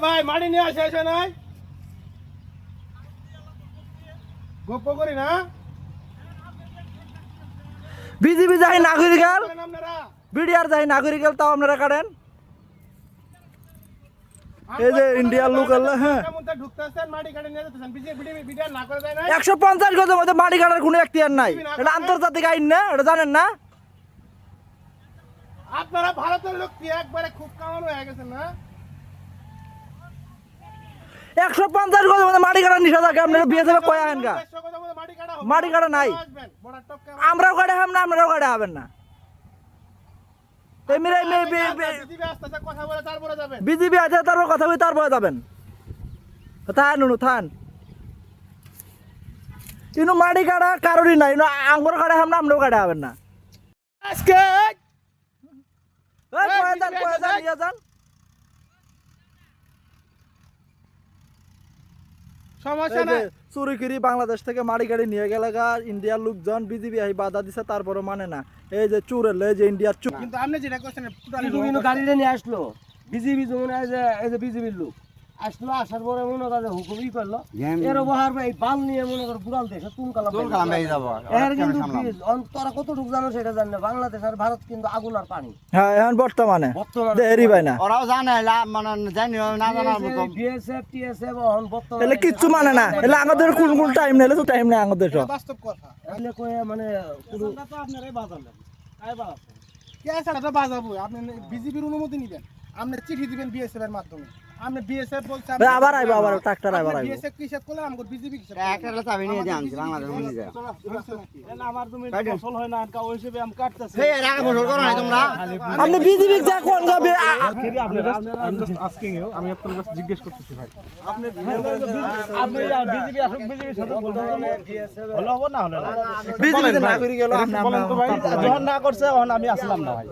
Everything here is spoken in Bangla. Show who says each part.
Speaker 1: ভাই মাটি নিয়ে আসে এসে নাই গপ্প করি না
Speaker 2: বিজেপি যাই নাগরিকাল
Speaker 1: আপনারা
Speaker 2: বিডিআর যাই নাগরিকাল তাও আপনারা কাটেন এই যে ইন্ডিয়ার লোক আল্লাহ হ্যাঁ
Speaker 1: ঢুকতেছেন মাটি কাটে নিয়ে যেতেছেন বিজেপি বিডিআর না করে দেয় না
Speaker 2: 150 গজের মধ্যে মাটি কাটার কোনো এখতিয়ার নাই এটা আন্তর্জাতিক আইন না এটা জানেন না
Speaker 1: আপনারা ভারতের লোক কি একবারে খুব কামানো হয়ে গেছেন না
Speaker 2: 150 গজের মধ্যে মাটি কাটার নিষেধ আছে আপনারা বিএসএফ কয় আহেন গা মাটি কাটা নাই আমরাও কাটে হাম না আমরাও কাটে হবেন না বিজেপি আছে তারপর কথা বলি তারপরে যাবেন থান নুনু থান কিন্তু মাটি কাটা কারোরই নাই আঙ্গুর কাটে হাম না আমরাও কাটে হবেন না
Speaker 1: সমস্যা নাই
Speaker 2: চুরি কিরি বাংলাদেশ থেকে মাটি গাড়ি নিয়ে গেলে ইন্ডিয়ার লোকজন বিজেপি আহি বাধা দিছে তারপরে মানে না এই যে চুরের এই যে ইন্ডিয়ার চুর
Speaker 1: কিন্তু আপনি যেটা করছেন
Speaker 3: কিন্তু গাড়িটা নিয়ে আসলো বিজেপি যেমন এই যে বিজেপির লোক আসলো আসার পরে মনে করে হুকুমই করলো এর ব্যবহার এই বাল নিয়ে মনে করে বুড়াল দেশে তুলকালাম এর কিন্তু তোরা কতটুকু জানো সেটা জানে না বাংলাদেশ আর ভারত কিন্তু আগুন আর পানি
Speaker 2: হ্যাঁ এখন বর্তমানে দেরি ভাই না
Speaker 4: ওরাও জানে মানে জানি না জানার মতো
Speaker 3: বিএসএফ টিএসএফ বর্তমানে
Speaker 2: এলে কিচ্ছু মানে না এলে আমাদের কোন কোন টাইম নেলে তো টাইম নেই আমাদের সব
Speaker 1: বাস্তব কথা
Speaker 3: এলে কয়ে মানে পুরো
Speaker 1: তো আপনারাই বাজালেন তাই বাজাচ্ছেন কে ছাড়া বাজাবো আপনি বিজেপির অনুমতি নেবেন আপনি চিঠি দিবেন বিএসএফ এর মাধ্যমে আপনি বিএসএফ বলছেন
Speaker 2: আবার আইবো আবার ট্রাক্টর আবার আইবো
Speaker 1: বিএসএফ কি হিসাব করলে আমগো বিজেপি হিসাব
Speaker 4: একটা চাবি নিয়ে যাচ্ছি বাংলাদেশ নিয়ে যায়
Speaker 1: আমার তুমি ফসল হয় না কা ওই হিসেবে আম কাটতেছে
Speaker 4: এই এর আগে ফসল করো না তোমরা
Speaker 2: আপনি বিজেপি যা কোন যাবে
Speaker 1: আস্কিং ইউ আমি আপনার কাছে জিজ্ঞেস করতেছি ভাই আপনি বিজেপি আসুক বিজেপি সাথে বলতে হলো হবে না হলো
Speaker 2: বিজেপি না করে গেল
Speaker 1: বলেন তো ভাই যখন না করছে তখন আমি আসলাম না ভাই